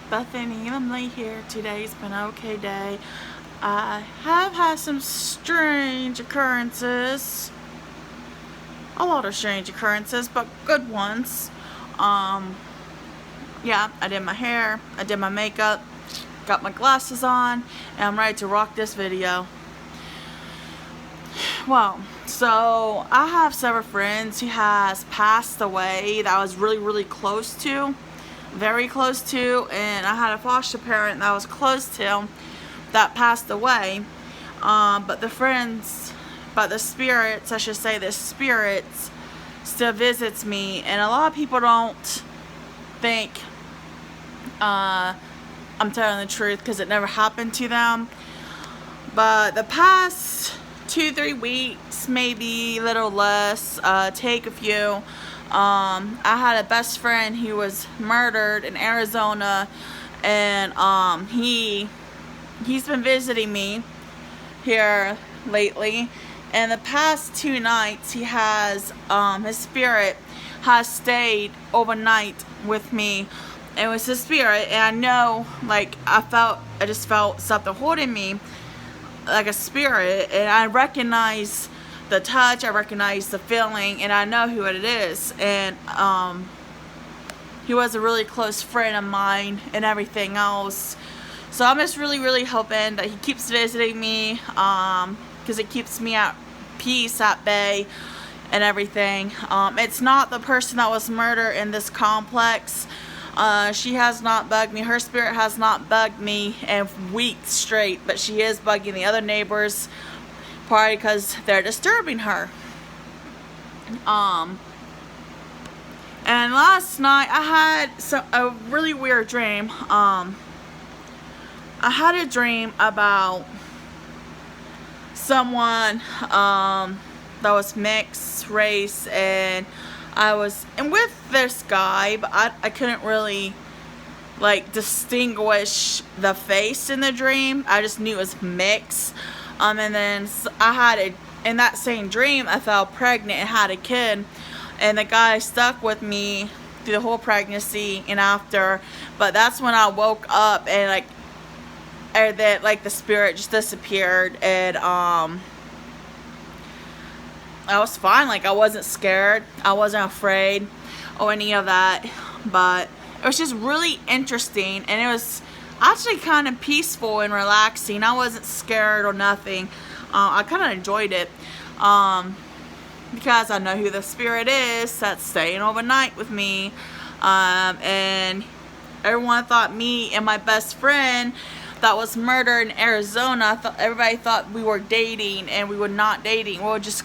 Bethany, I'm late here. Today's been an okay day. I have had some strange occurrences. A lot of strange occurrences, but good ones. Yeah, I did my hair, I did my makeup, got my glasses on, and I'm ready to rock this video. Well, so I have several friends who has passed away that I was really close to. Very close to, and I had a foster parent that I was close to that passed away. But the spirits, I should say, the spirits still visits me, and a lot of people don't think I'm telling the truth because it never happened to them. But the past 2-3 weeks, maybe a little less, take a few. I had a best friend who was murdered in Arizona, and he's been visiting me here lately. And the past 2 nights, he has his spirit has stayed overnight with me. It was his spirit, and I know, like, I just felt something holding me, like a spirit, and I recognize the touch, I recognize the feeling, and I know who it is. And he was a really close friend of mine and everything else. So I'm just really hoping that he keeps visiting me, because it keeps me at peace, at bay, and everything. It's not the person that was murdered in this complex. She has not bugged me. Her spirit has not bugged me in weeks straight, but she is bugging the other neighbors, probably because they're disturbing her. And last night I had a really weird dream. I had a dream about someone that was mixed race, and I was with this guy, but I couldn't really like distinguish the face in the dream. I just knew it was mixed. And then in that same dream, I fell pregnant and had a kid, and the guy stuck with me through the whole pregnancy and after. But that's when I woke up, and the spirit just disappeared, and I was fine. Like, I wasn't scared, I wasn't afraid or any of that. But it was just really interesting, and it was actually kind of peaceful and relaxing. I wasn't scared or nothing. I kind of enjoyed it, because I know who the spirit is that's staying overnight with me. And everyone thought me and my best friend that was murdered in Arizona, everybody thought we were dating, and we were not dating. We were just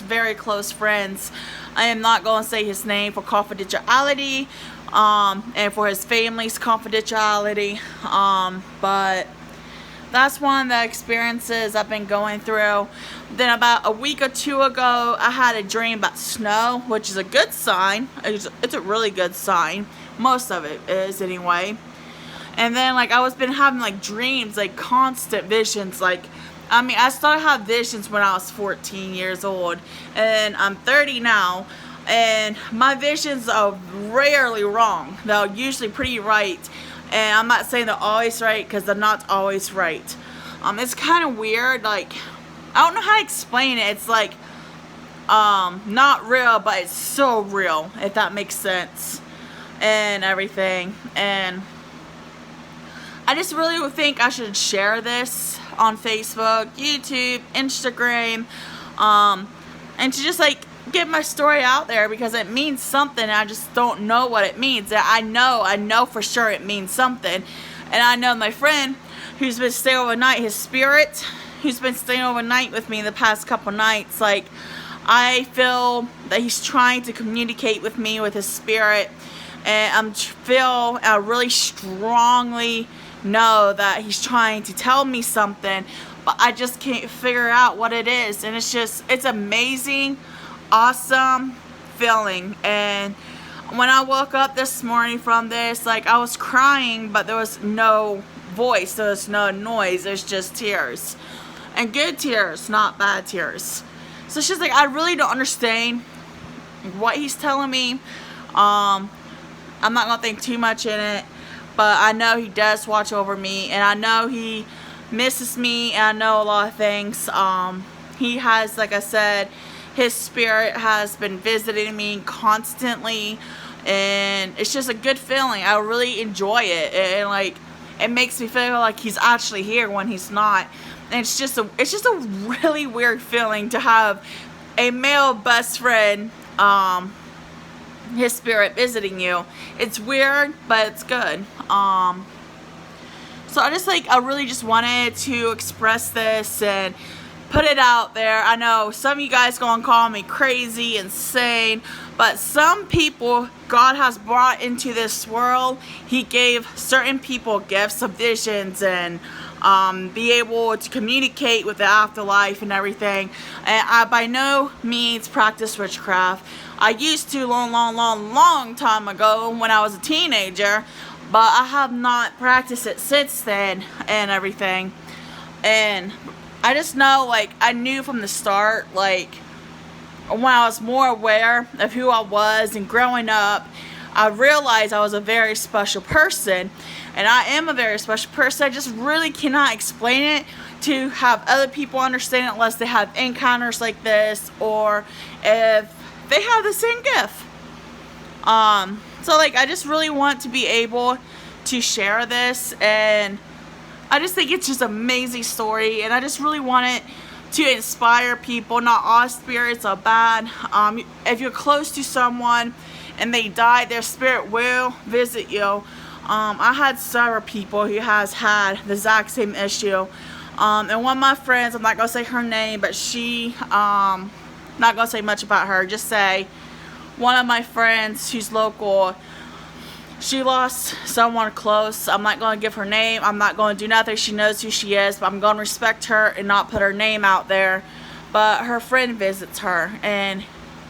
very close friends. I am not going to say his name for confidentiality, and for his family's confidentiality. But that's one of the experiences I've been going through. Then about a week or 2 ago, I had a dream about snow, which is a good sign. It's a really good sign. Most of it is, anyway. And then, like, I was been having, like, dreams, like, constant visions. Like, I mean, I started to have visions when I was 14 years old, and I'm 30 now, and my visions are rarely wrong. They're usually pretty right, and I'm not saying they're always right, because they're not always right. It's kind of weird. Like, I don't know how to explain it. It's like, not real, but it's so real, if that makes sense, and everything. And I just really think I should share this on Facebook, YouTube, Instagram, and to just, like, get my story out there, because it means something. I just don't know what it means. I know for sure it means something. And I know my friend who's been staying overnight, his spirit, who's been staying overnight with me the past couple nights, like, I feel that he's trying to communicate with me with his spirit, and I really strongly know that he's trying to tell me something, but I just can't figure out what it is. And it's amazing, awesome feeling. And when I woke up this morning from this, like, I was crying, but there was no voice, there was no noise, there's just tears, and good tears, not bad tears. So it's just like, I really don't understand what he's telling me. I'm not gonna think too much in it, but I know he does watch over me, and I know he misses me, and I know a lot of things. He has, like I said, his spirit has been visiting me constantly, and it's just a good feeling. I really enjoy it, and like, it makes me feel like he's actually here when he's not. And it's just a really weird feeling to have a male best friend, his spirit visiting you. It's weird, but it's good. So I really just wanted to express this and put it out there. I know some of you guys gonna call me crazy, insane, but some people God has brought into this world, he gave certain people gifts of visions and be able to communicate with the afterlife and everything. And I by no means practice witchcraft. I used to long time ago when I was a teenager, but I have not practiced it since then and everything. And I just know, like, I knew from the start, like, when I was more aware of who I was and growing up, I realized I was a very special person. And I am a very special person. I just really cannot explain it to have other people understand it unless they have encounters like this, or if they have the same gift. So, like, I just really want to be able to share this, and I just think it's just an amazing story, and I just really want it to inspire people. Not all spirits are bad. If you're close to someone and they die, their spirit will visit you. I had several people who has had the exact same issue. And one of my friends, I'm not going to say her name, but she, not going to say much about her, just say one of my friends who's local, she lost someone close. I'm not going to give her name. I'm not going to do nothing. She knows who she is, but I'm going to respect her and not put her name out there. But her friend visits her, and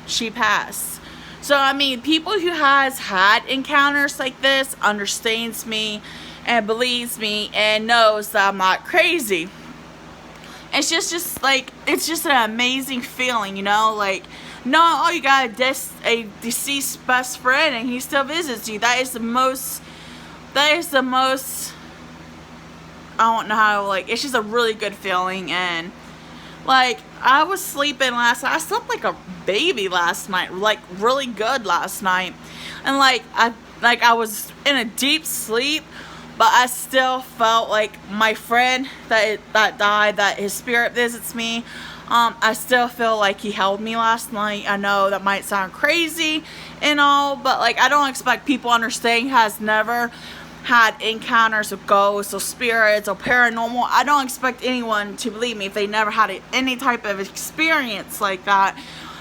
she passed. So, I mean, people who has had encounters like this understands me and believes me and knows that I'm not crazy. It's just like, it's just an amazing feeling, you know, like, no, you got a deceased best friend and he still visits you. That is the most, I don't know how, like, it's just a really good feeling. And, like, I was sleeping last night. I slept like a baby last night, like, really good last night. And, like, I was in a deep sleep, but I still felt like my friend that died, that his spirit visits me. I still feel like he held me last night. I know that might sound crazy and all, but, like, I don't expect people understanding has never had encounters with ghosts or spirits or paranormal. I don't expect anyone to believe me if they never had any type of experience like that.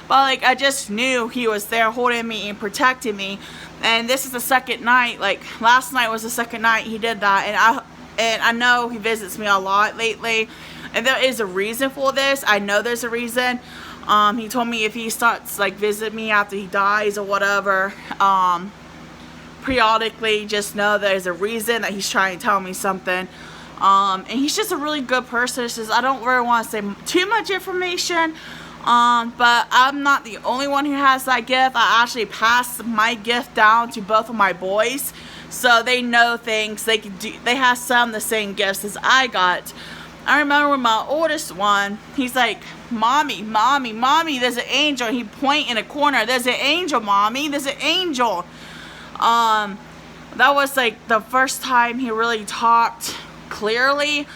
But, like, I just knew he was there holding me and protecting me. And this is the second night. Like, last night was the second night he did that. And I know he visits me a lot lately. And there is a reason for this. I know there's a reason. He told me if he starts, like, visiting me after he dies or whatever, periodically, just know there's a reason that he's trying to tell me something. And he's just a really good person. It's just, I don't really want to say too much information. But I'm not the only one who has that gift. I actually passed my gift down to both of my boys, so they know things. They can do. They have some of the same gifts as I got. I remember when my oldest one, he's like, "Mommy, mommy, mommy, there's an angel." He point in a corner. "There's an angel, mommy. There's an angel." That was like the first time he really talked clearly.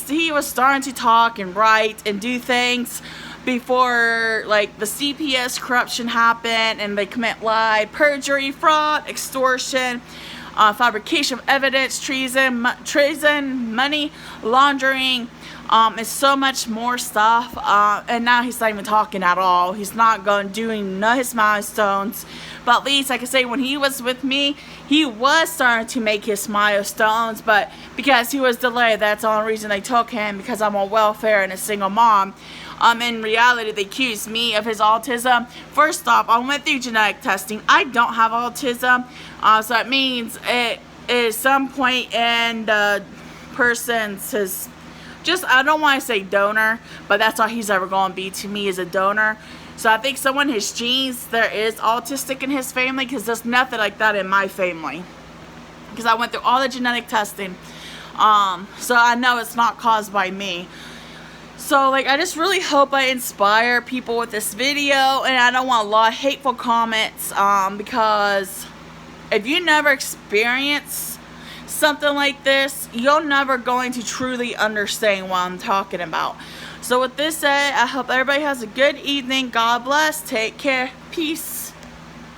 He was starting to talk and write and do things before, like, the CPS corruption happened and they commit lie, perjury, fraud, extortion, fabrication of evidence, treason, money laundering, and so much more stuff. And now he's not even talking at all. He's not doing none of his milestones. But at least, like I say, when he was with me, he was starting to make his milestones. But because he was delayed, that's the only reason they took him, because I'm on welfare and a single mom. In reality, they accused me of his autism. First off, I went through genetic testing. I don't have autism. So it means it is some point in the person's I don't want to say donor, but that's all he's ever going to be to me, is a donor. So I think someone, his genes, there is autistic in his family, because there's nothing like that in my family. because I went through all the genetic testing. So I know it's not caused by me. So like, I just really hope I inspire people with this video, and I don't want a lot of hateful comments, because if you never experience something like this, you're never going to truly understand what I'm talking about. So with this said, I hope everybody has a good evening. God bless. Take care. Peace.